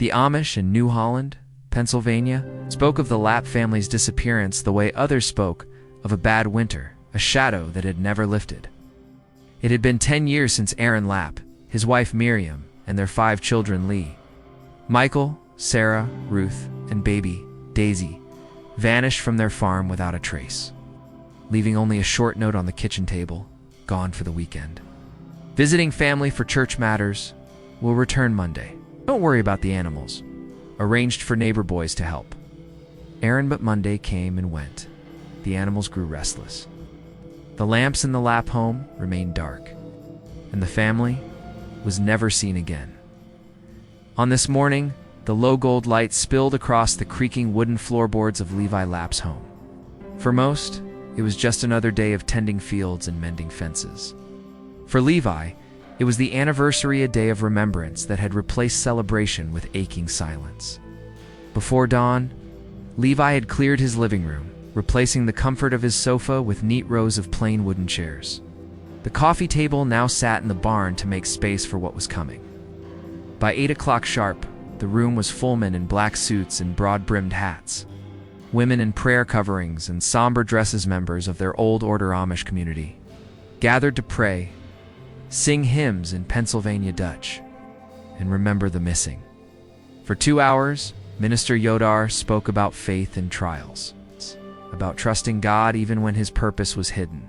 The Amish in New Holland, Pennsylvania, spoke of the Lapp family's disappearance the way others spoke of a bad winter, a shadow that had never lifted. It had been 10 years since Aaron Lapp, his wife Miriam, and their 5 children Lee, Michael, Sarah, Ruth, and baby, Daisy, vanished from their farm without a trace, leaving only a short note on the kitchen table, gone for the weekend. Visiting family for church matters. Will return Monday. Don't worry about the animals. Arranged for neighbor boys to help. But Monday came and went. The animals grew restless. The lamps in the Lapp home remained dark, and the family was never seen again. On this morning, the low gold light spilled across the creaking wooden floorboards of Levi Lapp's home. For most, it was just another day of tending fields and mending fences. For Levi, it was the anniversary, a day of remembrance that had replaced celebration with aching silence. Before dawn, Levi had cleared his living room, replacing the comfort of his sofa with neat rows of plain wooden chairs. The coffee table now sat in the barn to make space for what was coming. By 8 o'clock sharp, the room was full. Men in black suits and broad-brimmed hats, women in prayer coverings and somber dresses, members of their old order Amish community, gathered to pray, sing hymns in Pennsylvania Dutch, and remember the missing. For 2 hours, Minister Yodar spoke about faith and trials, about trusting God even when his purpose was hidden.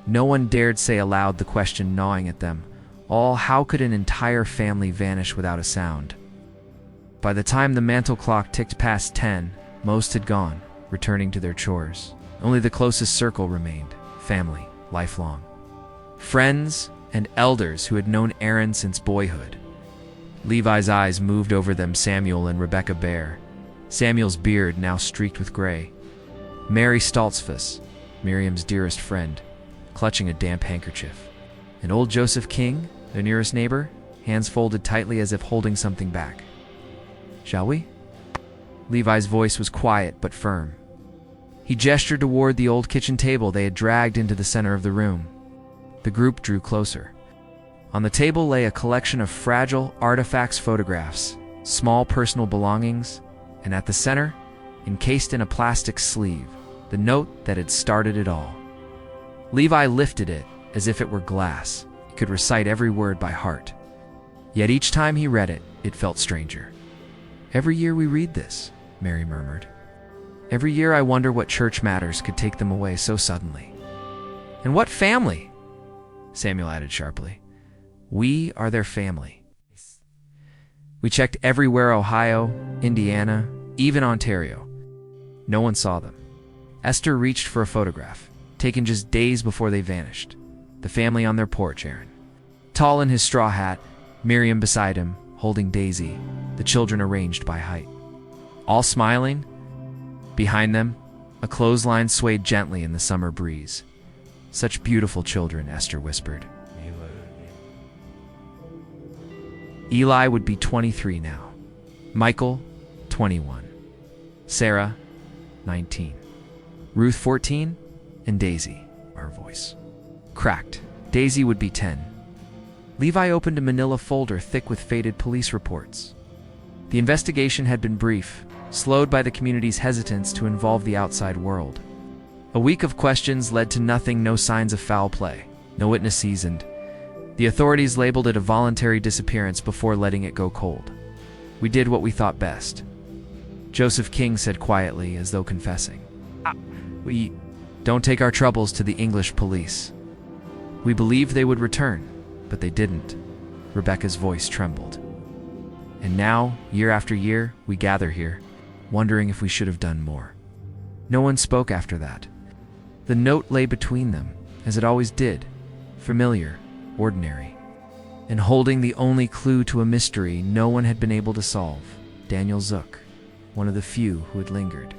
No one dared say aloud the question gnawing at them all: how could an entire family vanish without a sound? By the time the mantel clock ticked past 10, most had gone, returning to their chores. Only the closest circle remained, family, lifelong. Friends and elders who had known Aaron since boyhood. Levi's eyes moved over them: Samuel and Rebecca Bear, Samuel's beard now streaked with gray. Mary Stoltzfus, Miriam's dearest friend, clutching a damp handkerchief. And old Joseph King, their nearest neighbor, hands folded tightly as if holding something back. Shall we? Levi's voice was quiet but firm. He gestured toward the old kitchen table they had dragged into the center of the room. The group drew closer. On the table lay a collection of fragile artifacts, photographs, small personal belongings, and at the center, encased in a plastic sleeve, the note that had started it all. Levi lifted it as if it were glass. He could recite every word by heart. Yet each time he read it, it felt stranger. "Every year we read this," Mary murmured. "Every year I wonder what church matters could take them away so suddenly." "And what family?" Samuel added sharply. "We are their family. We checked everywhere: Ohio, Indiana, even Ontario. No one saw them." Esther reached for a photograph, taken just days before they vanished. The family on their porch, Aaron, tall in his straw hat, Miriam beside him, holding Daisy, the children arranged by height. All smiling. Behind them, a clothesline swayed gently in the summer breeze. "Such beautiful children," Esther whispered. Eli would be 23 now. Michael, 21. Sarah, 19. Ruth, 14. And Daisy, our voice cracked. Daisy would be 10. Levi opened a manila folder thick with faded police reports. The investigation had been brief, slowed by the community's hesitance to involve the outside world. A week of questions led to nothing: no signs of foul play, no witnesses, and the authorities labeled it a voluntary disappearance before letting it go cold. "We did what we thought best," Joseph King said quietly, as though confessing. We don't take our troubles to the English police. We believed they would return, but they didn't." Rebecca's voice trembled. "And now, year after year, we gather here, wondering if we should have done more." No one spoke after that. The note lay between them, as it always did, familiar, ordinary, and holding the only clue to a mystery no one had been able to solve: Daniel Zook, one of the few who had lingered.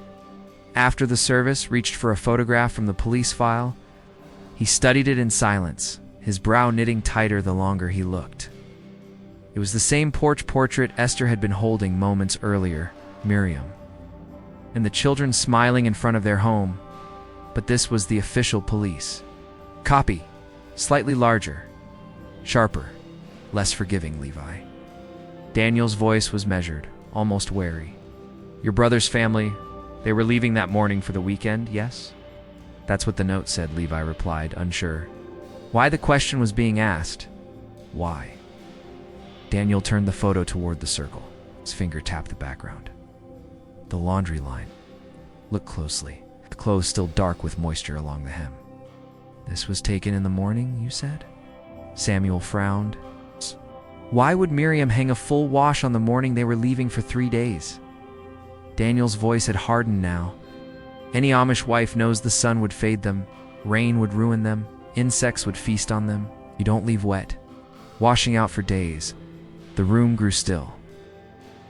After the service reached for a photograph from the police file, he studied it in silence, his brow knitting tighter the longer he looked. It was the same porch portrait Esther had been holding moments earlier, Miriam, and the children smiling in front of their home, but this was the official police. Copy, slightly larger, sharper, less forgiving, Levi. Daniel's voice was measured, almost wary. Your brother's family, they were leaving that morning for the weekend, yes? That's what the note said, Levi replied, unsure. Why the question was being asked? Why? Daniel turned the photo toward the circle. His finger tapped the background. The laundry line. Look closely. The clothes still dark with moisture along the hem. This was taken in the morning, you said? Samuel frowned. Why would Miriam hang a full wash on the morning they were leaving for 3 days? Daniel's voice had hardened now. Any Amish wife knows the sun would fade them, rain would ruin them, insects would feast on them. You don't leave wet. Washing out for days. The room grew still.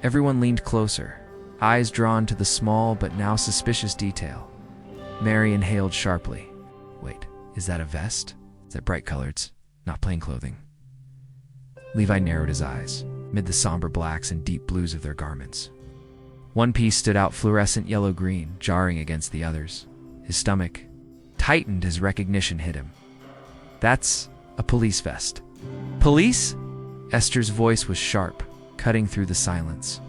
Everyone leaned closer, eyes drawn to the small but now suspicious detail. Mary inhaled sharply. Wait, is that a vest? Is that bright colors, not plain clothing? Levi narrowed his eyes, mid the somber blacks and deep blues of their garments. One piece stood out fluorescent yellow-green, jarring against the others. His stomach tightened as recognition hit him. That's a police vest. Police? Esther's voice was sharp, cutting through the silence.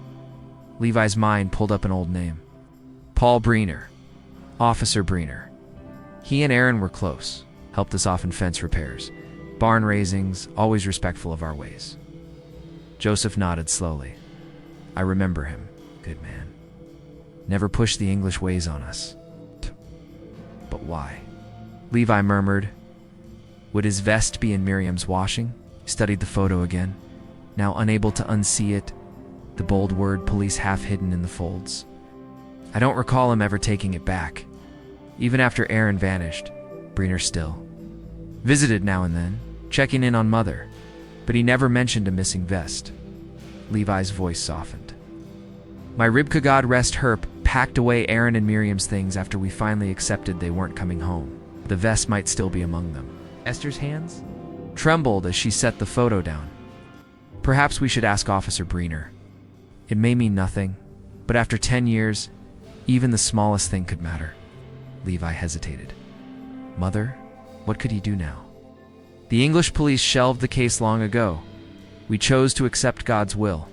Levi's mind pulled up an old name. Paul Breener. Officer Breener. He and Aaron were close, helped us off in fence repairs, barn raisings, always respectful of our ways. Joseph nodded slowly. I remember him. Good man. Never pushed the English ways on us. But why? Levi murmured. Would his vest be in Miriam's washing? He studied the photo again, now unable to unsee it, the bold word police half hidden in the folds. I don't recall him ever taking it back. Even after Aaron vanished, Breener still visited now and then, checking in on Mother, but he never mentioned a missing vest. Levi's voice softened. My Ribka God rest herp packed away Aaron and Miriam's things after we finally accepted they weren't coming home. The vest might still be among them. Esther's hands trembled as she set the photo down. Perhaps we should ask Officer Breener. It may mean nothing, but after 10 years, even the smallest thing could matter. Levi hesitated. Mother, what could he do now? The English police shelved the case long ago. We chose to accept God's will.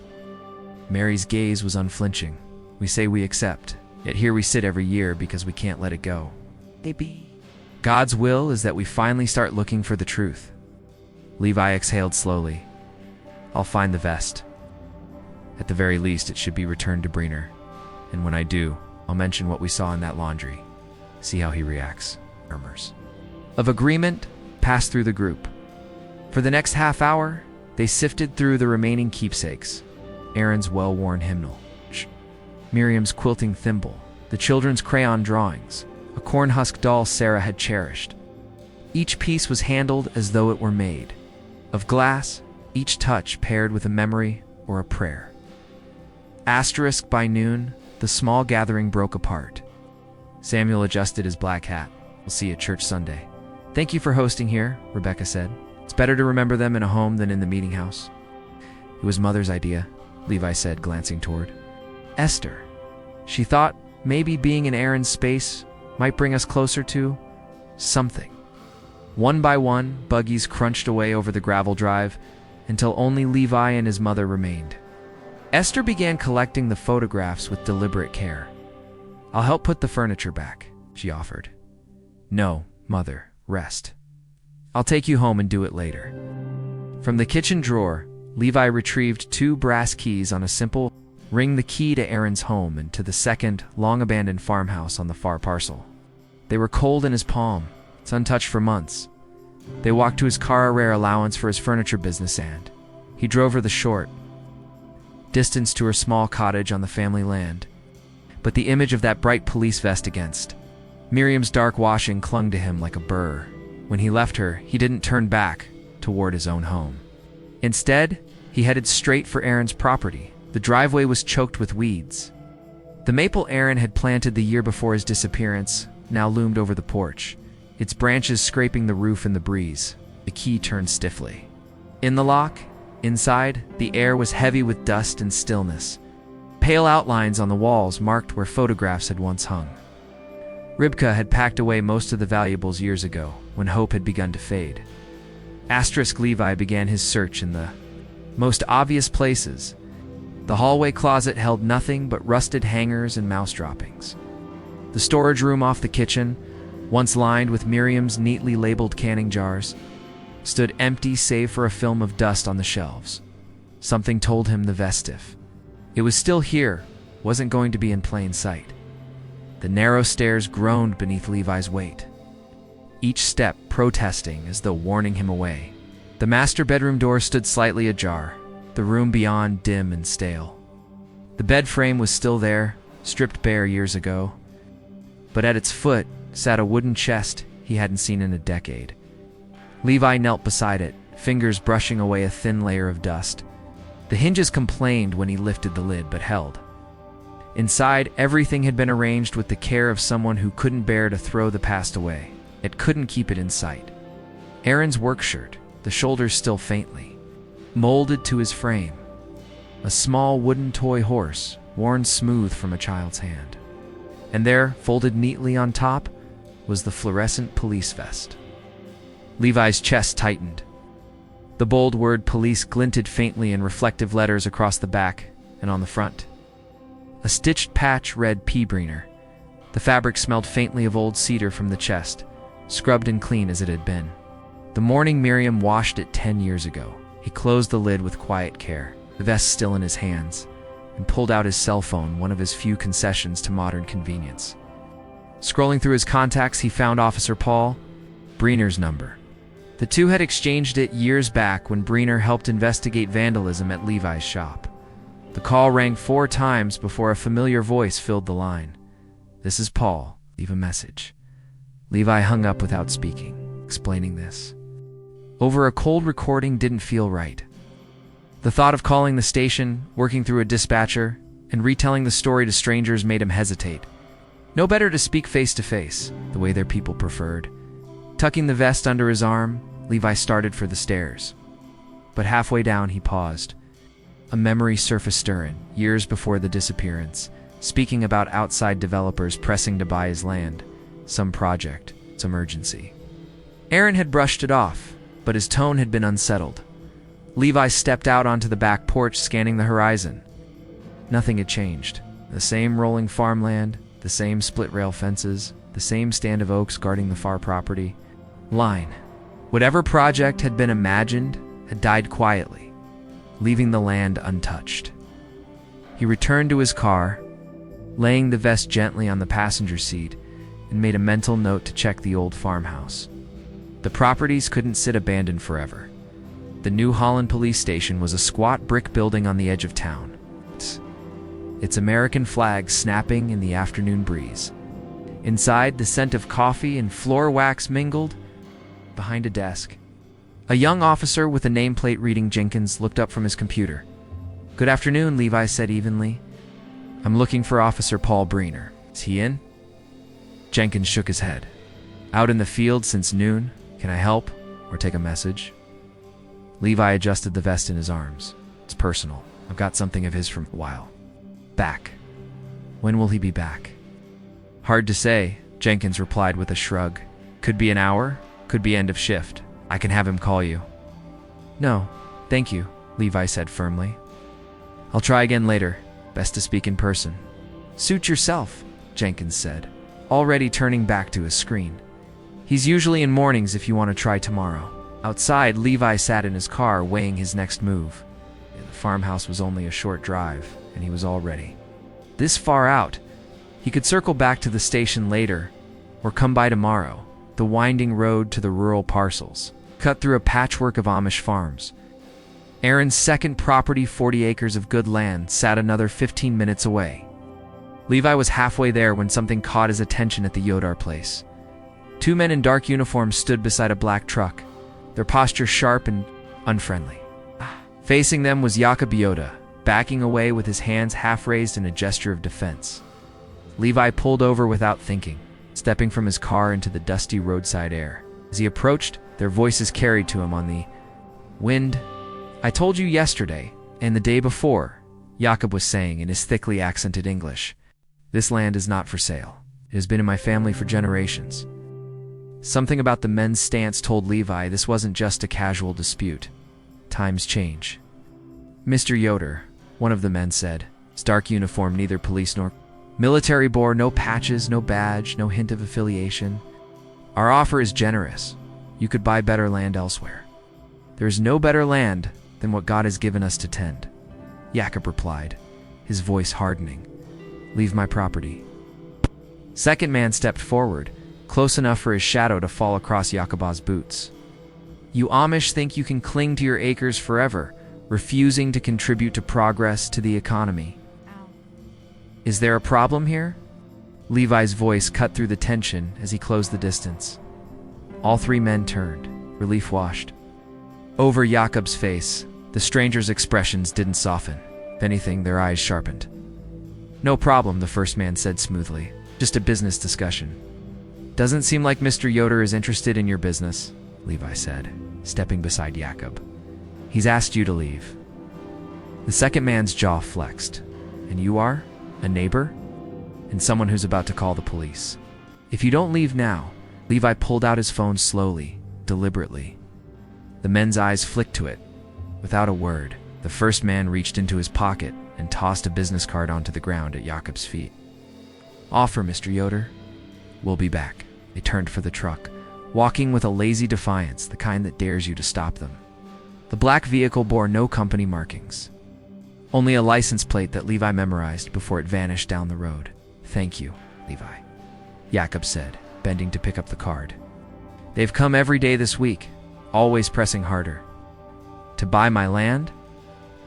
Mary's gaze was unflinching. We say we accept, yet here we sit every year because we can't let it go. God's will is that we finally start looking for the truth. Levi exhaled slowly. I'll find the vest. At the very least, it should be returned to Breener. And when I do, I'll mention what we saw in that laundry. See how he reacts. Murmurs of agreement passed through the group. For the next half hour, they sifted through the remaining keepsakes. Aaron's well-worn hymnal, Miriam's quilting thimble, the children's crayon drawings, a corn-husk doll Sarah had cherished. Each piece was handled as though it were made of glass, each touch paired with a memory or a prayer. Asterisk by noon, the small gathering broke apart. Samuel adjusted his black hat. We'll see you at church Sunday. Thank you for hosting here, Rebecca said. It's better to remember them in a home than in the meeting house. It was Mother's idea, Levi said, glancing toward Esther. She thought maybe being in Aaron's space might bring us closer to something. One by one, buggies crunched away over the gravel drive until only Levi and his mother remained. Esther began collecting the photographs with deliberate care. I'll help put the furniture back, she offered. No, Mother, rest. I'll take you home and do it later. From the kitchen drawer, Levi retrieved 2 brass keys on a simple ring, the key to Aaron's home and to the second, long-abandoned farmhouse on the far parcel. They were cold in his palm. It's untouched for months. They walked to his car, a rare allowance for his furniture business, and he drove her the short distance to her small cottage on the family land. But the image of that bright police vest against Miriam's dark washing clung to him like a burr. When he left her, he didn't turn back toward his own home. Instead, he headed straight for Aaron's property. The driveway was choked with weeds. The maple Aaron had planted the year before his disappearance now loomed over the porch, its branches scraping the roof in the breeze. The key turned stiffly. In the lock, inside, the air was heavy with dust and stillness. Pale outlines on the walls marked where photographs had once hung. Ribka had packed away most of the valuables years ago, when hope had begun to fade. Asterisk Levi began his search in the most obvious places. The hallway closet held nothing but rusted hangers and mouse droppings. The storage room off the kitchen, once lined with Miriam's neatly labeled canning jars, stood empty save for a film of dust on the shelves. Something told him the vestif. It was still here, wasn't going to be in plain sight. The narrow stairs groaned beneath Levi's weight, each step protesting as though warning him away. The master bedroom door stood slightly ajar, the room beyond dim and stale. The bed frame was still there, stripped bare years ago, but at its foot sat a wooden chest he hadn't seen in a decade. Levi knelt beside it, fingers brushing away a thin layer of dust. The hinges complained when he lifted the lid, but held. Inside, everything had been arranged with the care of someone who couldn't bear to throw the past away, yet couldn't keep it in sight. Aaron's work shirt, the shoulders still faintly molded to his frame. A small wooden toy horse, worn smooth from a child's hand. And there, folded neatly on top, was the fluorescent police vest. Levi's chest tightened. The bold word police glinted faintly in reflective letters across the back and on the front. A stitched patch read P-Breener. The fabric smelled faintly of old cedar from the chest, scrubbed and clean as it had been. The morning Miriam washed it 10 years ago. He closed the lid with quiet care, the vest still in his hands, and pulled out his cell phone, one of his few concessions to modern convenience. Scrolling through his contacts, he found Officer Paul Breener's number. The two had exchanged it years back when Breener helped investigate vandalism at Levi's shop. The call rang 4 times before a familiar voice filled the line. "This is Paul. Leave a message." Levi hung up without speaking, explaining this. Over a cold recording didn't feel right. The thought of calling the station, working through a dispatcher, and retelling the story to strangers made him hesitate. No better to speak face to face, the way their people preferred. Tucking the vest under his arm, Levi started for the stairs. But halfway down he paused. A memory surfaced stirring, years before the disappearance, speaking about outside developers pressing to buy his land. Some project, some urgency. Aaron had brushed it off, but his tone had been unsettled. Levi stepped out onto the back porch, scanning the horizon. Nothing had changed. The same rolling farmland, the same split-rail fences, the same stand of oaks guarding the far property line. Whatever project had been imagined had died quietly, leaving the land untouched. He returned to his car, laying the vest gently on the passenger seat, and made a mental note to check the old farmhouse. The properties couldn't sit abandoned forever. The New Holland police station was a squat brick building on the edge of town, its American flag snapping in the afternoon breeze. Inside, the scent of coffee and floor wax mingled. Behind a desk, a young officer with a nameplate reading Jenkins looked up from his computer. "Good afternoon," Levi said evenly. "I'm looking for Officer Paul Breener. Is he in?" Jenkins shook his head. "Out in the field since noon. Can I help or take a message?" Levi adjusted the vest in his arms. "It's personal. I've got something of his from a while back." "When will he be back?" "Hard to say," Jenkins replied with a shrug. "Could be an hour, could be end of shift. I can have him call you." "No, thank you," Levi said firmly. "I'll try again later. Best to speak in person." "Suit yourself," Jenkins said, already turning back to his screen. "He's usually in mornings if you want to try tomorrow." Outside, Levi sat in his car weighing his next move. The farmhouse was only a short drive, and he was all ready. This far out, he could circle back to the station later, or come by tomorrow. The winding road to the rural parcels, cut through a patchwork of Amish farms. Aaron's second property, 40 acres of good land, sat another 15 minutes away. Levi was halfway there when something caught his attention at the Yodar place. 2 men in dark uniforms stood beside a black truck, their posture sharp and unfriendly. Facing them was Jakob Yoda, backing away with his hands half raised in a gesture of defense. Levi pulled over without thinking, stepping from his car into the dusty roadside air. As he approached, their voices carried to him on the wind. "I told you yesterday, and the day before," Jakob was saying in his thickly accented English. "This land is not for sale. It has been in my family for generations." Something about the men's stance told Levi this wasn't just a casual dispute. Times change. "Mr. Yoder," one of the men said. His dark uniform, neither police nor military bore, no patches, no badge, no hint of affiliation. Our offer is generous. You could buy better land elsewhere. There is no better land than what God has given us to tend. Jacob replied, his voice hardening. Leave my property. Second man stepped forward, close enough for his shadow to fall across Jacob's boots. You Amish think you can cling to your acres forever, refusing to contribute to progress to the economy. Is there a problem here? Levi's voice cut through the tension as he closed the distance. All three men turned, relief washed. Over Jacob's face, the stranger's expressions didn't soften. If anything, their eyes sharpened. No problem, the first man said smoothly. Just a business discussion. Doesn't seem like Mr. Yoder is interested in your business, Levi said, stepping beside Jacob. He's asked you to leave. The second man's jaw flexed. And you are? A neighbor? And someone who's about to call the police. If you don't leave now, Levi pulled out his phone slowly, deliberately. The men's eyes flicked to it. Without a word, the first man reached into his pocket and tossed a business card onto the ground at Jacob's feet. Offer, Mr. Yoder. We'll be back. They turned for the truck, walking with a lazy defiance, the kind that dares you to stop them. The black vehicle bore no company markings. Only a license plate that Levi memorized before it vanished down the road. Thank you, Levi, Jacob said, bending to pick up the card. They've come every day this week, always pressing harder. To buy my land?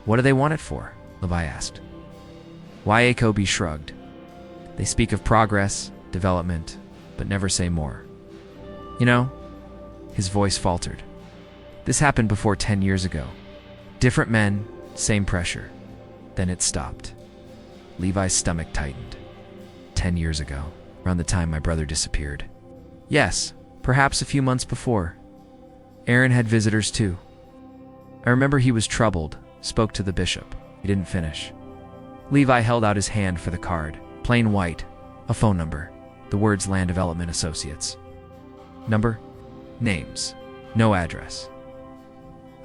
What do they want it for? Levi asked. Jacob shrugged. They speak of progress, development, but never say more. You know, his voice faltered. This happened before 10 years ago. Different men, same pressure. Then it stopped. Levi's stomach tightened. 10 years ago, around the time my brother disappeared. Yes, perhaps a few months before. Aaron had visitors too. I remember he was troubled, spoke to the bishop. He didn't finish. Levi held out his hand for the card. Plain white, a phone number, the words Land Development Associates. Number? Names. No address.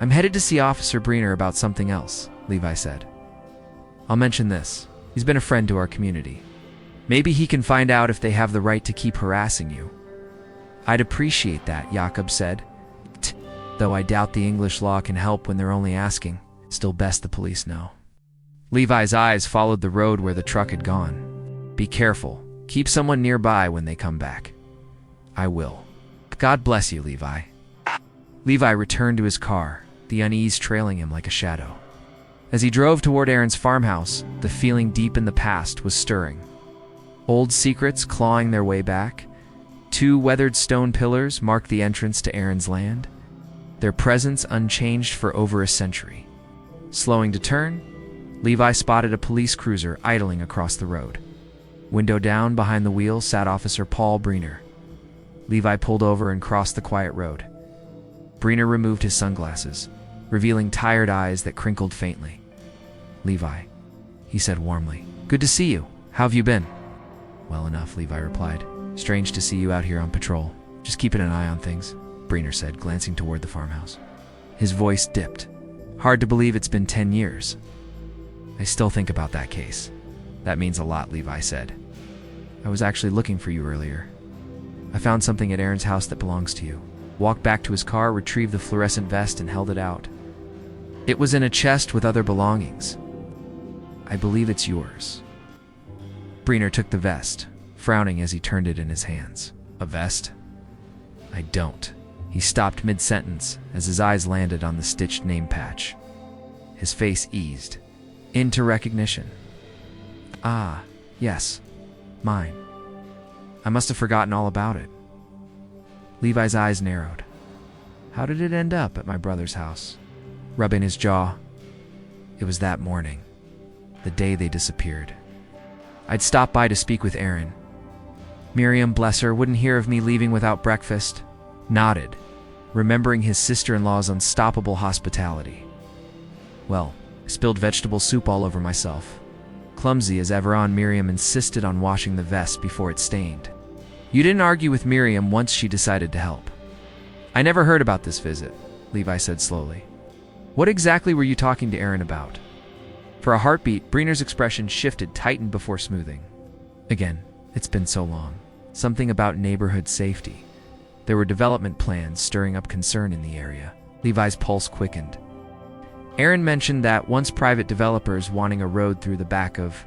I'm headed to see Officer Breener about something else, Levi said. I'll mention this. He's been a friend to our community. Maybe he can find out if they have the right to keep harassing you. I'd appreciate that, Jacob said. Though I doubt the English law can help when they're only asking. Still best the police know. Levi's eyes followed the road where the truck had gone. Be careful. Keep someone nearby when they come back. I will. God bless you, Levi. Levi returned to his car, the unease trailing him like a shadow. As he drove toward Aaron's farmhouse, the feeling deep in the past was stirring. Old secrets clawing their way back. 2 weathered stone pillars marked the entrance to Aaron's land, their presence unchanged for over a century. Slowing to turn, Levi spotted a police cruiser idling across the road. Window down, behind the wheel sat Officer Paul Breener. Levi pulled over and crossed the quiet road. Breener removed his sunglasses, revealing tired eyes that crinkled faintly. Levi, he said warmly. Good to see you. How have you been? Well enough, Levi replied. Strange to see you out here on patrol. Just keeping an eye on things, Breener said, glancing toward the farmhouse. His voice dipped. Hard to believe it's been 10 years. I still think about that case. That means a lot, Levi said. I was actually looking for you earlier. I found something at Aaron's house that belongs to you. Walked back to his car, retrieved the fluorescent vest, and held it out. It was in a chest with other belongings. I believe it's yours. Breener took the vest, frowning as he turned it in his hands. A vest? I don't. He stopped mid-sentence as his eyes landed on the stitched name patch. His face eased into recognition. Ah, yes, mine. I must have forgotten all about it. Levi's eyes narrowed. How did it end up at my brother's house? Rubbing his jaw. It was that morning, the day they disappeared. I'd stopped by to speak with Aaron. Miriam, bless her, wouldn't hear of me leaving without breakfast. Nodded, remembering his sister-in-law's unstoppable hospitality. Well, I spilled vegetable soup all over myself. Clumsy as ever on, Miriam insisted on washing the vest before it stained. You didn't argue with Miriam once she decided to help. I never heard about this visit, Levi said slowly. What exactly were you talking to Aaron about? For a heartbeat, Breener's expression shifted, tightened before smoothing. Again, it's been so long. Something about neighborhood safety. There were development plans stirring up concern in the area. Levi's pulse quickened. Aaron mentioned that once private developers wanting a road through the back of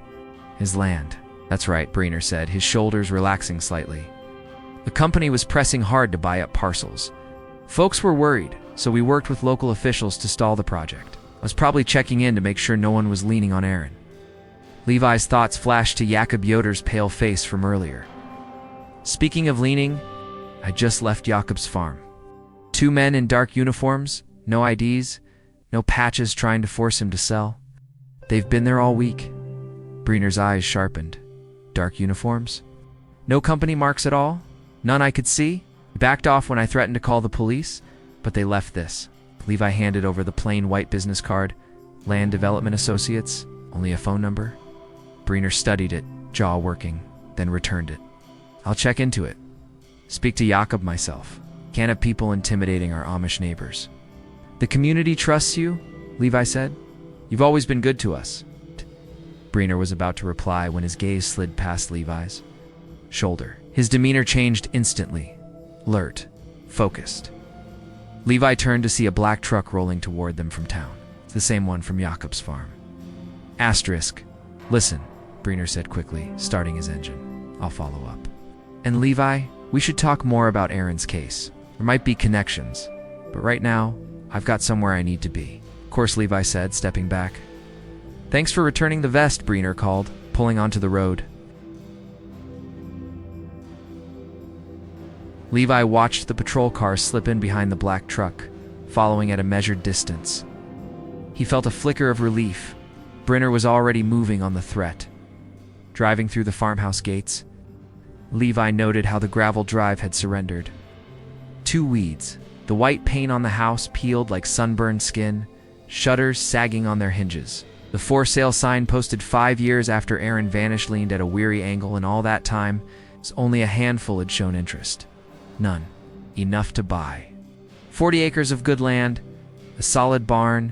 his land. That's right, Breener said, his shoulders relaxing slightly. The company was pressing hard to buy up parcels. Folks were worried, so we worked with local officials to stall the project. I was probably checking in to make sure no one was leaning on Aaron. Levi's thoughts flashed to Jakob Yoder's pale face from earlier. Speaking of leaning, I just left Jakob's farm. 2 men in dark uniforms, no IDs, no patches trying to force him to sell. They've been there all week. Breener's eyes sharpened. Dark uniforms? No company marks at all? None I could see? He backed off when I threatened to call the police, but they left this. Levi handed over the plain white business card. Land Development Associates, only a phone number. Breener studied it, jaw working, then returned it. I'll check into it. Speak to Jakob myself. Can't have people intimidating our Amish neighbors. The community trusts you, Levi said. You've always been good to us. Breener was about to reply when his gaze slid past Levi's shoulder. His demeanor changed instantly. Alert, focused. Levi turned to see a black truck rolling toward them from town. It's the same one from Jakob's farm. Asterisk. Listen, Breener said quickly, starting his engine. I'll follow up. And Levi, we should talk more about Aaron's case. There might be connections, but right now, I've got somewhere I need to be. Of course, Levi said, stepping back. Thanks for returning the vest, Breener called, pulling onto the road. Levi watched the patrol car slip in behind the black truck, following at a measured distance. He felt a flicker of relief. Breener was already moving on the threat. Driving through the farmhouse gates, Levi noted how the gravel drive had surrendered. 2 weeds, the white paint on the house peeled like sunburned skin, shutters sagging on their hinges. The for sale sign posted 5 years after Aaron vanished leaned at a weary angle, and all that time, only a handful had shown interest. None. Enough to buy. 40 acres of good land, a solid barn,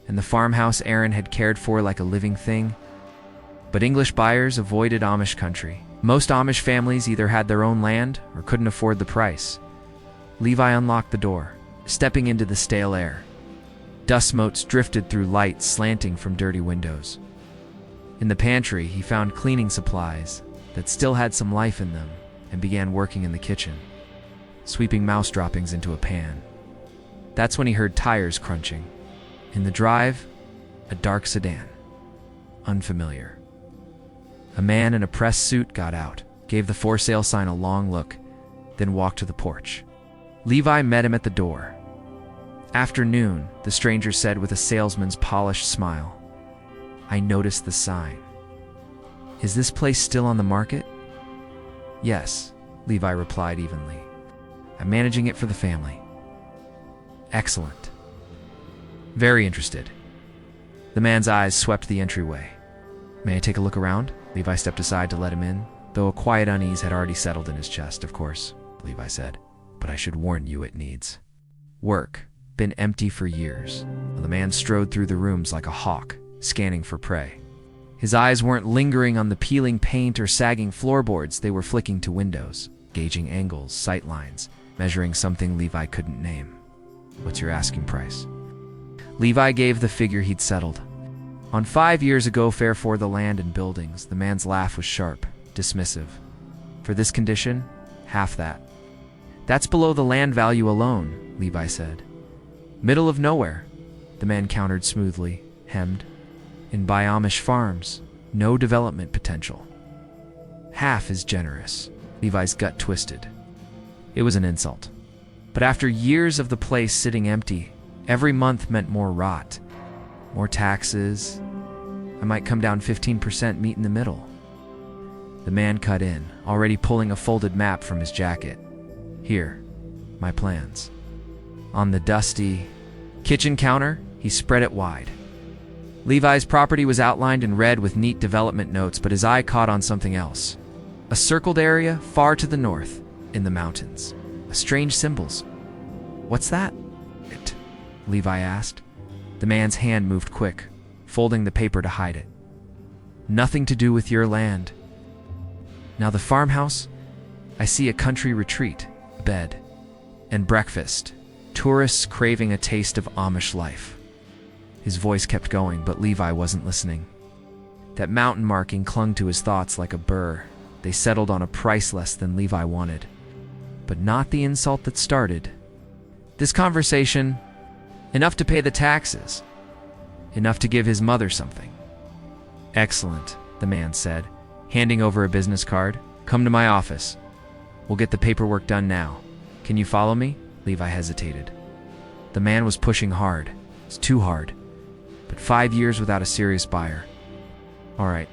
and the farmhouse Aaron had cared for like a living thing. But English buyers avoided Amish country. Most Amish families either had their own land or couldn't afford the price. Levi unlocked the door, stepping into the stale air. Dust motes drifted through lights slanting from dirty windows. In the pantry, he found cleaning supplies that still had some life in them and began working in the kitchen, sweeping mouse droppings into a pan. That's when he heard tires crunching. In the drive, a dark sedan. Unfamiliar. A man in a press suit got out, gave the for sale sign a long look, then walked to the porch. Levi met him at the door. Afternoon, the stranger said with a salesman's polished smile. I noticed the sign. Is this place still on the market? Yes, Levi replied evenly. I'm managing it for the family. Excellent. Very interested. The man's eyes swept the entryway. May I take a look around? Levi stepped aside to let him in, though a quiet unease had already settled in his chest. Of course, Levi said, but I should warn you it needs work. Been empty for years. The man strode through the rooms like a hawk, scanning for prey. His eyes weren't lingering on the peeling paint or sagging floorboards, they were flicking to windows, gauging angles, sight lines, measuring something Levi couldn't name. What's your asking price? Levi gave the figure he'd settled. On 5 years ago, fair for the land and buildings. The man's laugh was sharp, dismissive. For this condition, half that. That's below the land value alone, Levi said. Middle of nowhere, the man countered smoothly, hemmed. In by Amish farms, no development potential. Half is generous. Levi's gut twisted. It was an insult. But after years of the place sitting empty, every month meant more rot, more taxes. I might come down 15%, meet in the middle. The man cut in, already pulling a folded map from his jacket. Here, my plans. On the dusty kitchen counter, he spread it wide. Levi's property was outlined in red with neat development notes, but his eye caught on something else. A circled area far to the north, in the mountains. Strange symbols. What's that? Levi asked. The man's hand moved quick, folding the paper to hide it. "Nothing to do with your land. Now the farmhouse, I see a country retreat, bed, and breakfast. Tourists craving a taste of Amish life." His voice kept going, but Levi wasn't listening. That mountain marking clung to his thoughts like a burr. They settled on a price less than Levi wanted, but not the insult that started this conversation. Enough to pay the taxes. Enough to give his mother something. "Excellent," the man said, handing over a business card. "Come to my office. We'll get the paperwork done now. Can you follow me?" Levi hesitated. The man was pushing hard. It's too hard. But 5 years without a serious buyer. All right.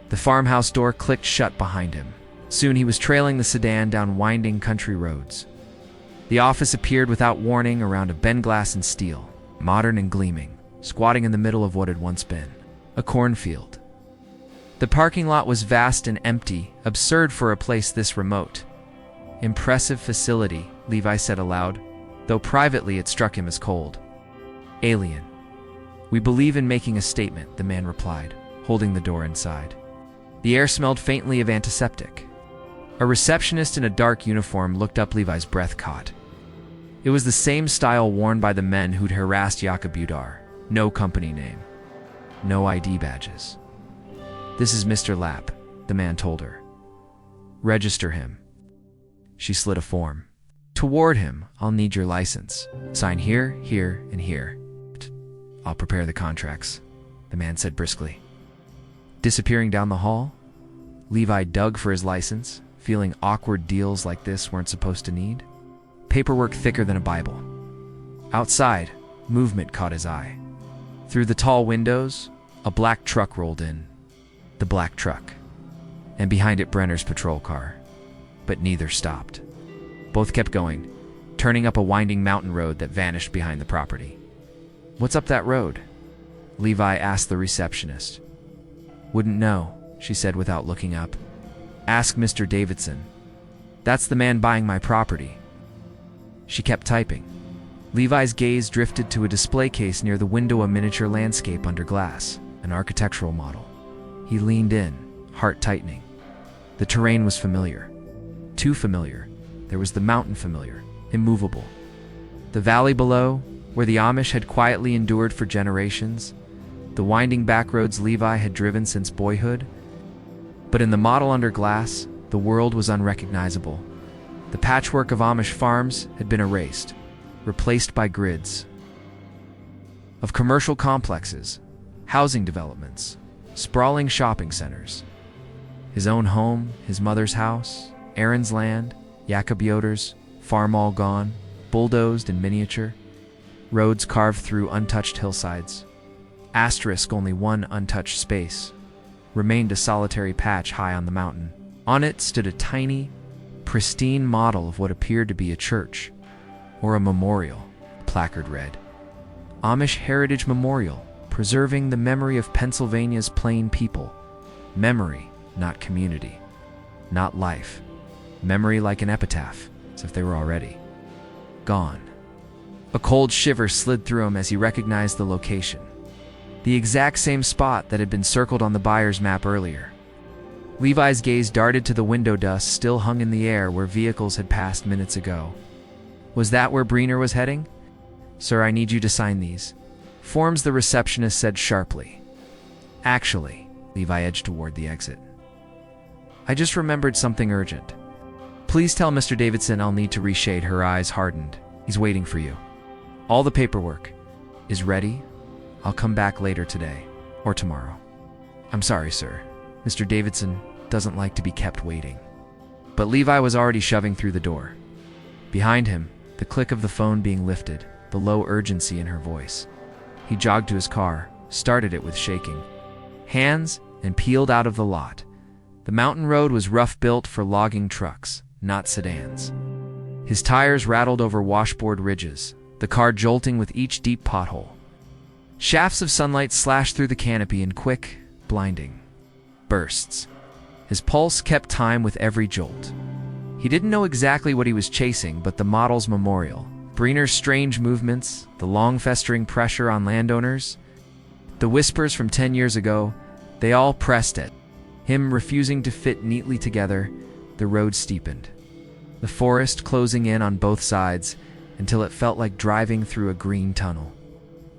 The farmhouse door clicked shut behind him. Soon he was trailing the sedan down winding country roads. The office appeared without warning around a bend glass and steel, modern and gleaming, squatting in the middle of what had once been a cornfield. The parking lot was vast and empty, absurd for a place this remote. "Impressive facility," Levi said aloud, though privately it struck him as cold. "Alien. We believe in making a statement," the man replied, holding the door inside. The air smelled faintly of antiseptic. A receptionist in a dark uniform looked up. Levi's breath caught. It was the same style worn by the men who'd harassed Jakob Udar. No company name. No ID badges. "This is Mr. Lapp," the man told her. "Register him." She slid a form toward him. "I'll need your license. Sign here, here, and here." "I'll prepare the contracts," the man said briskly. Disappearing down the hall, Levi dug for his license, feeling awkward deals like this weren't supposed to need. Paperwork thicker than a Bible. Outside, movement caught his eye. Through the tall windows, a black truck rolled in. The black truck. And behind it, Brenner's patrol car. But neither stopped. Both kept going, turning up a winding mountain road that vanished behind the property. "What's up that road?" Levi asked the receptionist. "Wouldn't know," she said without looking up. "Ask Mr. Davidson. That's the man buying my property." She kept typing. Levi's gaze drifted to a display case near the window, a miniature landscape under glass, an architectural model. He leaned in, heart tightening. The terrain was familiar. Too familiar. There was the mountain familiar, immovable. The valley below, where the Amish had quietly endured for generations. The winding back roads Levi had driven since boyhood. But in the model under glass, the world was unrecognizable. The patchwork of Amish farms had been erased, replaced by grids of commercial complexes, housing developments, sprawling shopping centers. His own home, his mother's house, Aaron's land, Jakob Yoder's, farm all gone, bulldozed in miniature, roads carved through untouched hillsides. Asterisk, only one untouched space remained, a solitary patch high on the mountain. On it stood a tiny, pristine model of what appeared to be a church or a memorial. The placard read, "Amish Heritage Memorial, preserving the memory of Pennsylvania's plain people. Memory, not community, not life. Memory like an epitaph, as if they were already gone." A cold shiver slid through him as he recognized the location. The exact same spot that had been circled on the buyer's map earlier. Levi's gaze darted to the window dust still hung in the air where vehicles had passed minutes ago. Was that where Breener was heading? "Sir, I need you to sign these forms," the receptionist said sharply. "Actually," Levi edged toward the exit. "I just remembered something urgent. Please tell Mr. Davidson I'll need to reshade." Her eyes hardened. "He's waiting for you. All the paperwork is ready. I'll come back later today or tomorrow." "I'm sorry, sir. Mr. Davidson doesn't like to be kept waiting." But Levi was already shoving through the door. Behind him, the click of the phone being lifted, the low urgency in her voice. He jogged to his car, started it with shaking hands, and peeled out of the lot. The mountain road was rough, built for logging trucks, not sedans. His tires rattled over washboard ridges, the car jolting with each deep pothole. Shafts of sunlight slashed through the canopy in quick, blinding bursts. His pulse kept time with every jolt. He didn't know exactly what he was chasing, but the model's memorial, Breener's strange movements, the long festering pressure on landowners. The whispers from 10 years ago, they all pressed at him, refusing to fit neatly together. The road steepened, the forest closing in on both sides until it felt like driving through a green tunnel.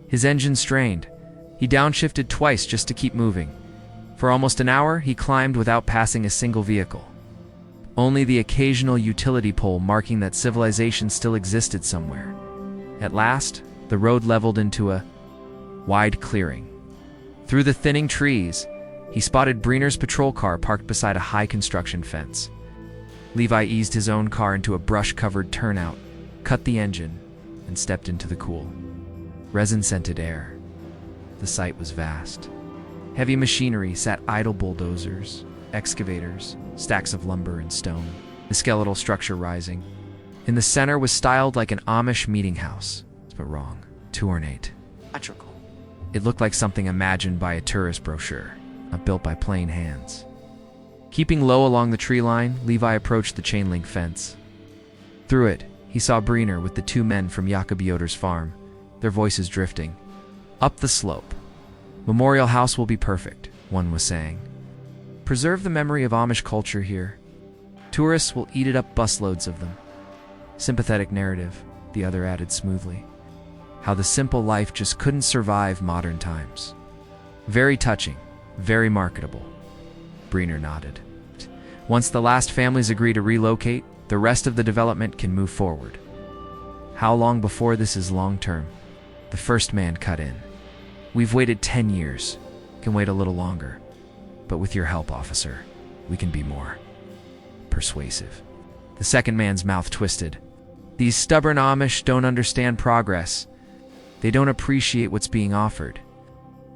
His engine strained. He downshifted twice just to keep moving. For almost an hour, he climbed without passing a single vehicle. Only the occasional utility pole marking that civilization still existed somewhere. At last, the road leveled into a wide clearing. Through the thinning trees, he spotted Breener's patrol car parked beside a high construction fence. Levi eased his own car into a brush-covered turnout, cut the engine, and stepped into the cool, resin-scented air. The site was vast. Heavy machinery sat idle: bulldozers, excavators, stacks of lumber and stone, the skeletal structure rising. In the center was styled like an Amish meeting house, but wrong, too ornate. It looked like something imagined by a tourist brochure, not built by plain hands. Keeping low along the tree line, Levi approached the chain-link fence. Through it, he saw Breener with the two men from Jakob Yoder's farm, their voices drifting. Up the slope. Memorial House will be perfect, one was saying. Preserve the memory of Amish culture here. Tourists will eat it up, busloads of them. Sympathetic narrative, the other added smoothly. How the simple life just couldn't survive modern times. Very touching, very marketable. Breener nodded. Once the last families agree to relocate, the rest of the development can move forward. How long before this is long-term? The first man cut in. We've waited 10 years. Can wait a little longer. But with your help, officer, we can be more persuasive. The second man's mouth twisted. These stubborn Amish don't understand progress. They don't appreciate what's being offered.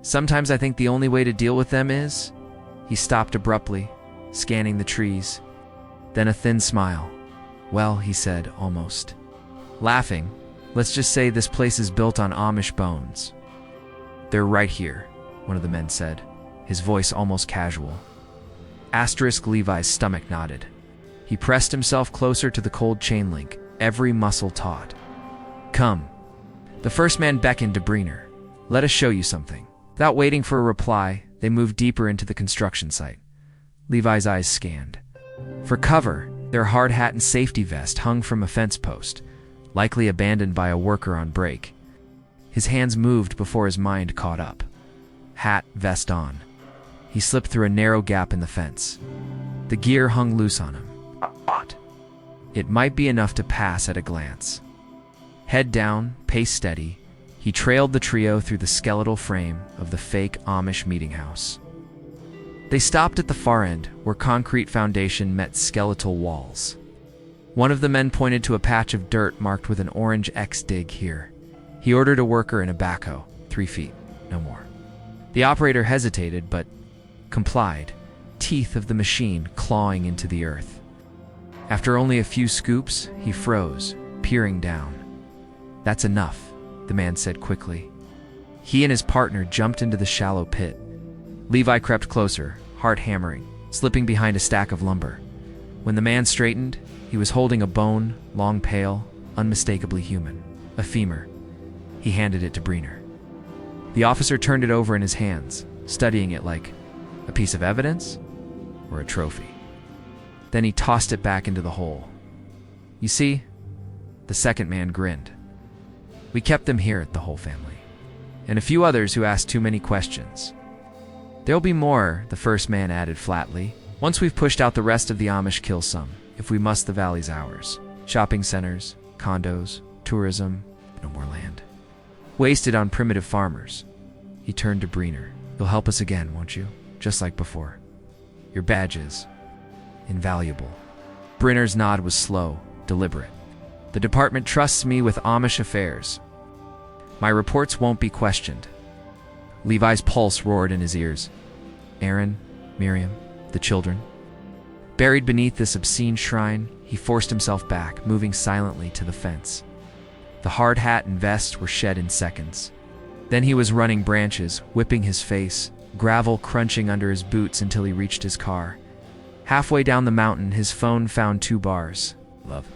Sometimes I think the only way to deal with them is... He stopped abruptly, scanning the trees. Then a thin smile. Well, he said, almost laughing, let's just say this place is built on Amish bones. They're right here, one of the men said, his voice almost casual. Asterisk Levi's stomach nodded. He pressed himself closer to the cold chain link, every muscle taut. Come. The first man beckoned to Breener. Let us show you something. Without waiting for a reply, they moved deeper into the construction site. Levi's eyes scanned. For cover, their hard hat and safety vest hung from a fence post, likely abandoned by a worker on break. His hands moved before his mind caught up. Hat, vest on. He slipped through a narrow gap in the fence. The gear hung loose on him. It might be enough to pass at a glance. Head down, pace steady, he trailed the trio through the skeletal frame of the fake Amish meeting house. They stopped at the far end, where concrete foundation met skeletal walls. One of the men pointed to a patch of dirt marked with an orange X dig here. He ordered a worker and a backhoe, 3 feet, no more. The operator hesitated, but complied, teeth of the machine clawing into the earth. After only a few scoops, he froze, peering down. That's enough, the man said quickly. He and his partner jumped into the shallow pit. Levi crept closer, heart hammering, slipping behind a stack of lumber. When the man straightened, he was holding a bone, long pale, unmistakably human, a femur. He handed it to Breener. The officer turned it over in his hands, studying it like a piece of evidence or a trophy. Then he tossed it back into the hole. You see, the second man grinned. We kept them here at the whole family, and a few others who asked too many questions. There'll be more, the first man added flatly. Once we've pushed out the rest of the Amish, kill some. If we must, the valley's ours. Shopping centers, condos, tourism, no more land. Wasted on primitive farmers. He turned to Breener. You'll help us again, won't you? Just like before. Your badges. Invaluable. Breener's nod was slow, deliberate. The department trusts me with Amish affairs. My reports won't be questioned. Levi's pulse roared in his ears. Aaron, Miriam, the children. Buried beneath this obscene shrine, he forced himself back, moving silently to the fence. The hard hat and vest were shed in seconds. Then he was running branches, whipping his face, gravel crunching under his boots until he reached his car. Halfway down the mountain, his phone found 2 bars. Love.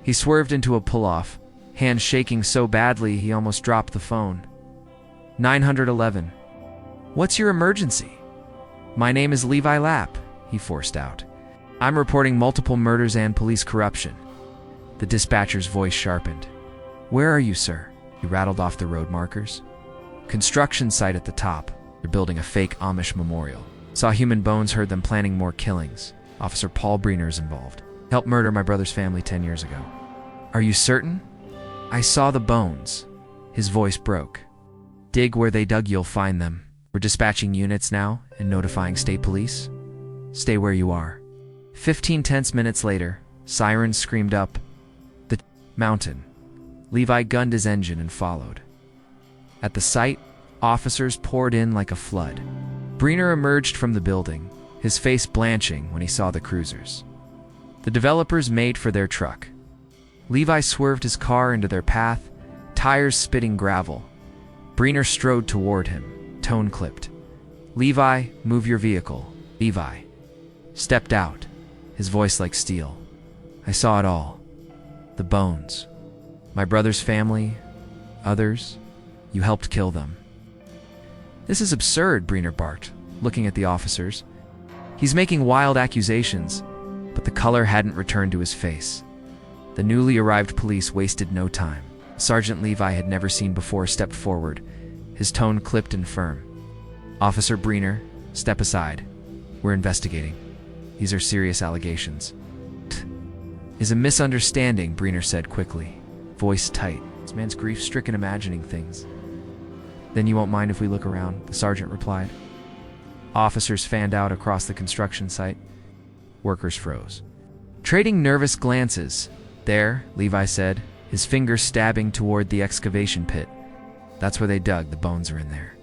He swerved into a pull-off, hands shaking so badly he almost dropped the phone. 911. "What's your emergency?" "My name is Levi Lapp," he forced out. "I'm reporting multiple murders and police corruption." The dispatcher's voice sharpened. "Where are you, sir?" He rattled off the road markers. "Construction site at the top. They're building a fake Amish memorial. Saw human bones, heard them planning more killings. Officer Paul Breener is involved. Helped murder my brother's family 10 years ago." "Are you certain?" "I saw the bones." His voice broke. "Dig where they dug, you'll find them. We're dispatching units now and notifying state police. Stay where you are." 15 tense minutes later, sirens screamed up the mountain. Levi gunned his engine and followed. At the site, officers poured in like a flood. Breener emerged from the building, his face blanching when he saw the cruisers. The developers made for their truck. Levi swerved his car into their path, tires spitting gravel. Breener strode toward him, tone clipped. "Levi, move your vehicle." Levi stepped out, his voice like steel. "I saw it all. The bones. My brother's family, others. You helped kill them." "This is absurd," Breener barked, looking at the officers. He's making wild accusations, but the color hadn't returned to his face. The newly arrived police wasted no time. Sergeant Levi had never seen before stepped forward, his tone clipped and firm. "Officer Breener, step aside. We're investigating. These are serious allegations." "Is a misunderstanding," Breener said quickly, voice tight. This man's grief-stricken, imagining things. "Then you won't mind if we look around," the sergeant replied. Officers fanned out across the construction site. Workers froze, trading nervous glances. "There," Levi said, his fingers stabbing toward the excavation pit. "That's where they dug. The bones are in there."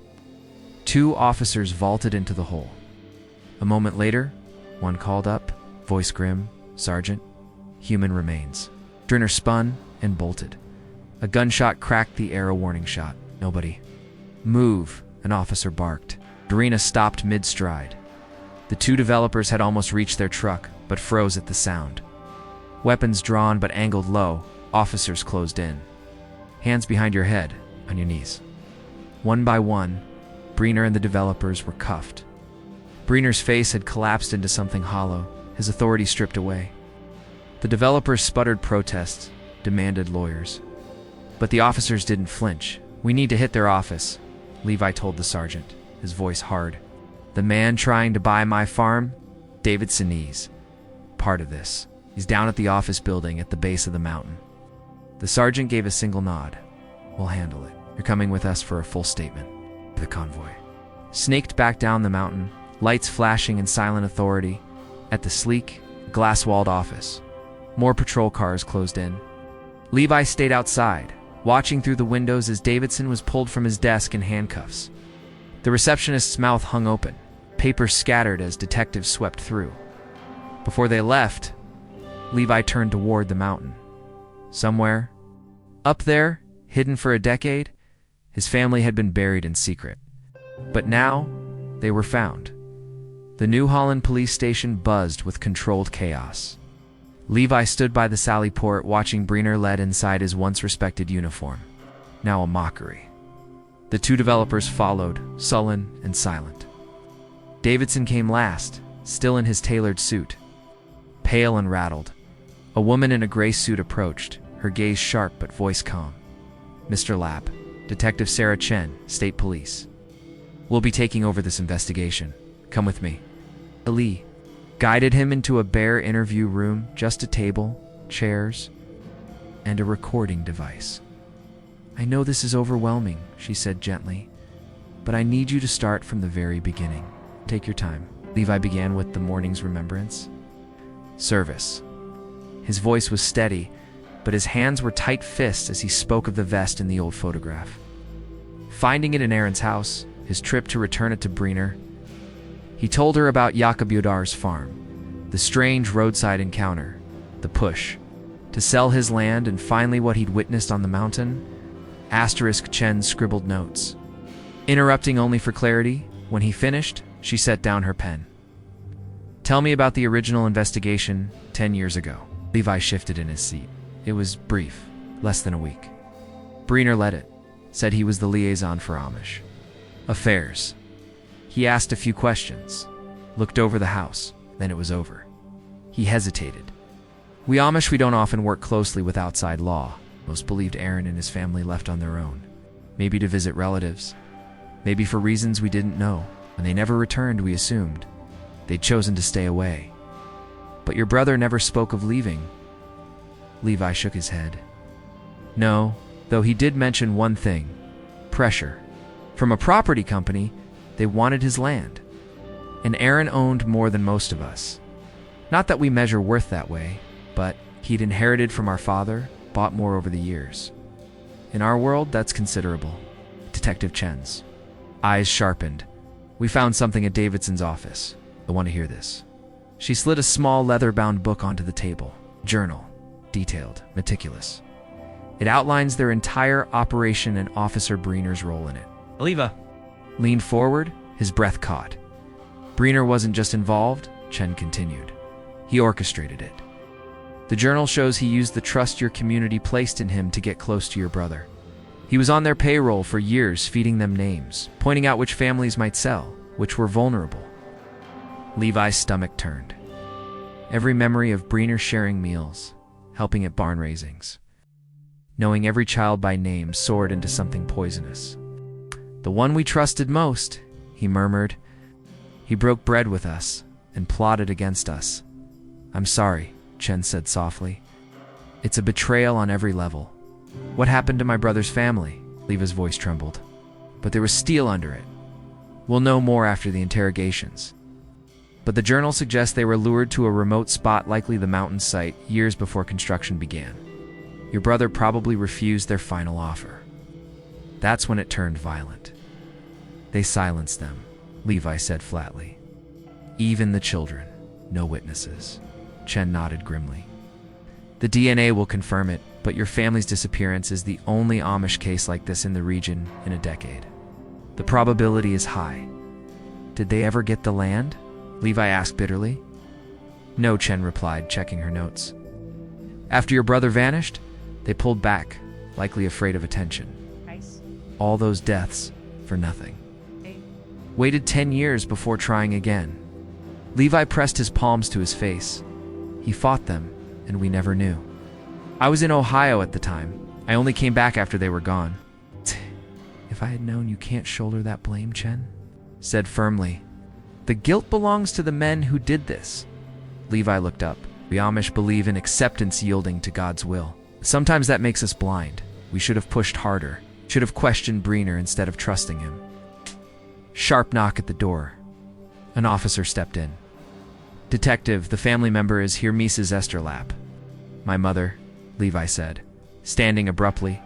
2 officers vaulted into the hole. A moment later, one called up, voice grim, "Sergeant, human remains." Breener spun and bolted. A gunshot cracked the air, a warning shot. "Nobody." "Move," an officer barked. Breener stopped mid-stride. The 2 developers had almost reached their truck, but froze at the sound. Weapons drawn but angled low, officers closed in. "Hands behind your head, on your knees." One by one, Breener and the developers were cuffed. Breener's face had collapsed into something hollow, his authority stripped away. The developers sputtered protests, demanded lawyers. But the officers didn't flinch. "We need to hit their office," Levi told the sergeant, his voice hard. "The man trying to buy my farm? Davidson is part of this. He's down at the office building at the base of the mountain." The sergeant gave a single nod. "We'll handle it. You're coming with us for a full statement." The convoy snaked back down the mountain, lights flashing in silent authority. At the sleek, glass-walled office, more patrol cars closed in. Levi stayed outside, watching through the windows as Davidson was pulled from his desk in handcuffs. The receptionist's mouth hung open, papers scattered as detectives swept through. Before they left, Levi turned toward the mountain. Somewhere, up there, hidden for a decade, his family had been buried in secret. But now, they were found. The New Holland police station buzzed with controlled chaos. Levi stood by the sally port, watching Breener led inside his once respected uniform, now a mockery. The 2 developers followed, sullen and silent. Davidson came last, still in his tailored suit. Pale and rattled, a woman in a gray suit approached, her gaze sharp but voice calm. "Mr. Lapp, Detective Sarah Chen, State Police. We'll be taking over this investigation. Come with me." Ali guided him into a bare interview room, just a table, chairs, and a recording device. "I know this is overwhelming," she said gently, "but I need you to start from the very beginning. Take your time." Levi began with the morning's remembrance. "Service." His voice was steady, but his hands were tight fists as he spoke of the vest in the old photograph. Finding it in Aaron's house, his trip to return it to Breener. He told her about Jakob Yodar's farm, the strange roadside encounter, the push to sell his land, and finally what he'd witnessed on the mountain. Chen scribbled notes. Interrupting only for clarity, when he finished, she set down her pen. "Tell me about the original investigation 10 years ago." Levi shifted in his seat. It was brief, less than a week. Breener led it, said he was the liaison for Amish affairs. He asked a few questions, looked over the house, then it was over. He hesitated. We Amish, we don't often work closely with outside law. Most believed Aaron and his family left on their own. Maybe to visit relatives. Maybe for reasons we didn't know. When they never returned, we assumed they'd chosen to stay away. But your brother never spoke of leaving. Levi shook his head. No, though he did mention one thing. Pressure. From a property company, they wanted his land. And Aaron owned more than most of us. Not that we measure worth that way, but he'd inherited from our father, bought more over the years. In our world, that's considerable. Detective Chen's eyes sharpened. We found something at Davidson's office. I want to hear this. She slid a small leather-bound book onto the table. Journal. Detailed. Meticulous. It outlines their entire operation and Officer Breener's role in it. Aliva Leaned forward, his breath caught. Breener wasn't just involved, Chen continued. He orchestrated it. The journal shows he used the trust your community placed in him to get close to your brother. He was on their payroll for years, feeding them names, pointing out which families might sell, which were vulnerable. Levi's stomach turned. Every memory of Breener sharing meals, helping at barn raisings, knowing every child by name soared into something poisonous. The one we trusted most, he murmured. He broke bread with us and plotted against us. I'm sorry, Chen said softly. It's a betrayal on every level. What happened to my brother's family? Leva's voice trembled. But there was steel under it. We'll know more after the interrogations. But the journal suggests they were lured to a remote spot, likely the mountain site, years before construction began. Your brother probably refused their final offer. That's when it turned violent. They silenced them, Levi said flatly. Even the children, no witnesses. Chen nodded grimly. The DNA will confirm it, but your family's disappearance is the only Amish case like this in the region in a decade. The probability is high. Did they ever get the land? Levi asked bitterly. No, Chen replied, checking her notes. After your brother vanished, they pulled back, likely afraid of attention. Nice. All those deaths for nothing. Waited 10 years before trying again. Levi pressed his palms to his face. He fought them, and we never knew. I was in Ohio at the time. I only came back after they were gone. If I had known, you can't shoulder that blame, Chen said firmly. The guilt belongs to the men who did this. Levi looked up. We Amish believe in acceptance yielding to God's will. Sometimes that makes us blind. We should have pushed harder. Should have questioned Breener instead of trusting him. Sharp knock at the door. An officer stepped in. Detective, the family member is here, Mrs. Esther Lapp. My mother, Levi said, standing abruptly.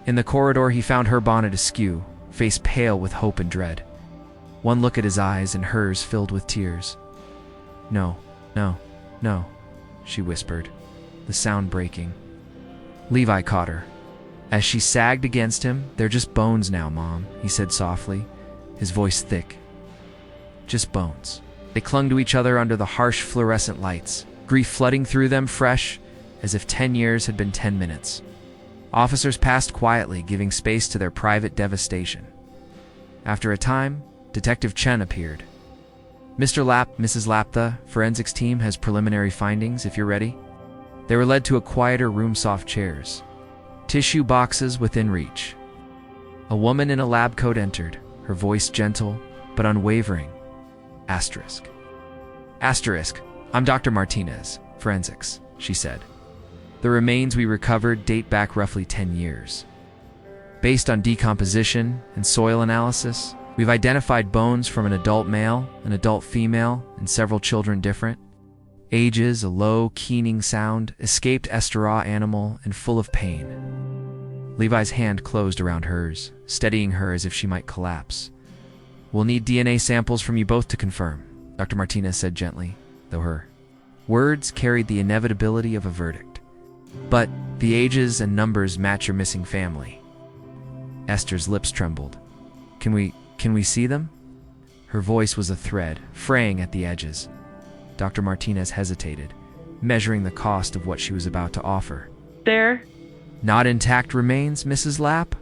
In the corridor, he found her bonnet askew, face pale with hope and dread. One look at his eyes and hers filled with tears. No, no, no, she whispered, the sound breaking. Levi caught her. As she sagged against him, they're just bones now, Mom, he said softly, his voice thick. Just bones. They clung to each other under the harsh fluorescent lights, grief flooding through them fresh, as if 10 years had been 10 minutes. Officers passed quietly, giving space to their private devastation. After a time, Detective Chen appeared. Mr. Lapp, Mrs. Lapp, the forensics team has preliminary findings, if you're ready. They were led to a quieter room, soft chairs. Tissue boxes within reach. A woman in a lab coat entered, her voice gentle but unwavering. Asterisk. Asterisk. I'm Dr. Martinez, forensics, she said. The remains we recovered date back roughly 10 years. Based on decomposition and soil analysis, we've identified bones from an adult male, an adult female, and several children different. Ages, a low, keening sound, escaped esterraw animal, and full of pain. Levi's hand closed around hers, steadying her as if she might collapse. We'll need DNA samples from you both to confirm, Dr. Martinez said gently, though her words carried the inevitability of a verdict. But the ages and numbers match your missing family. Esther's lips trembled. Can we see them? Her voice was a thread, fraying at the edges. Dr. Martinez hesitated, measuring the cost of what she was about to offer. There. Not intact remains, Mrs. Lapp,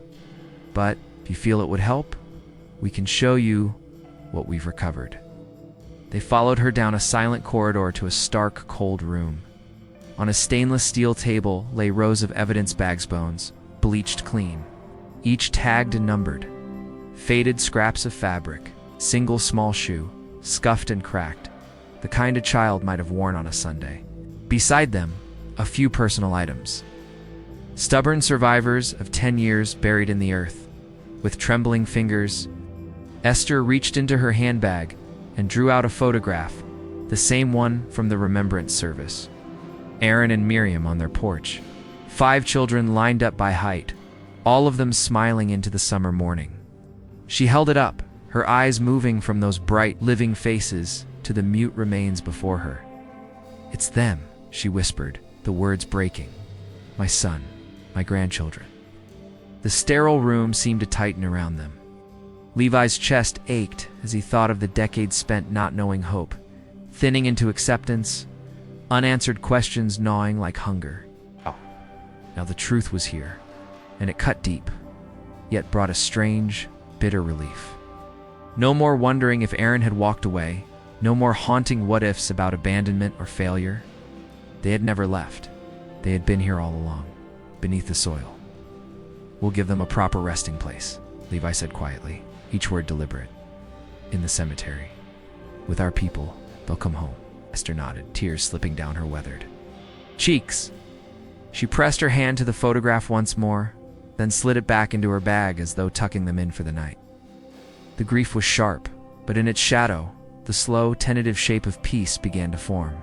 but if you feel it would help, we can show you what we've recovered." They followed her down a silent corridor to a stark, cold room. On a stainless steel table lay rows of evidence bags bones, bleached clean, each tagged and numbered. Faded scraps of fabric, single small shoe, scuffed and cracked, the kind a child might have worn on a Sunday. Beside them, a few personal items. Stubborn survivors of 10 years buried in the earth. With trembling fingers, Esther reached into her handbag and drew out a photograph, the same one from the remembrance service. Aaron and Miriam on their porch. 5 children lined up by height, all of them smiling into the summer morning. She held it up, her eyes moving from those bright, living faces to the mute remains before her. "It's them," she whispered, the words breaking. "My son, my grandchildren." The sterile room seemed to tighten around them. Levi's chest ached as he thought of the decades spent not knowing hope, thinning into acceptance, unanswered questions gnawing like hunger. Now the truth was here, and it cut deep, yet brought a strange, bitter relief. No more wondering if Aaron had walked away, no more haunting what-ifs about abandonment or failure. They had never left. They had been here all along, beneath the soil. "We'll give them a proper resting place," Levi said quietly, each word deliberate. "In the cemetery. With our people, they'll come home." Esther nodded, tears slipping down her weathered cheeks. She pressed her hand to the photograph once more, then slid it back into her bag as though tucking them in for the night. The grief was sharp, but in its shadow, the slow, tentative shape of peace began to form.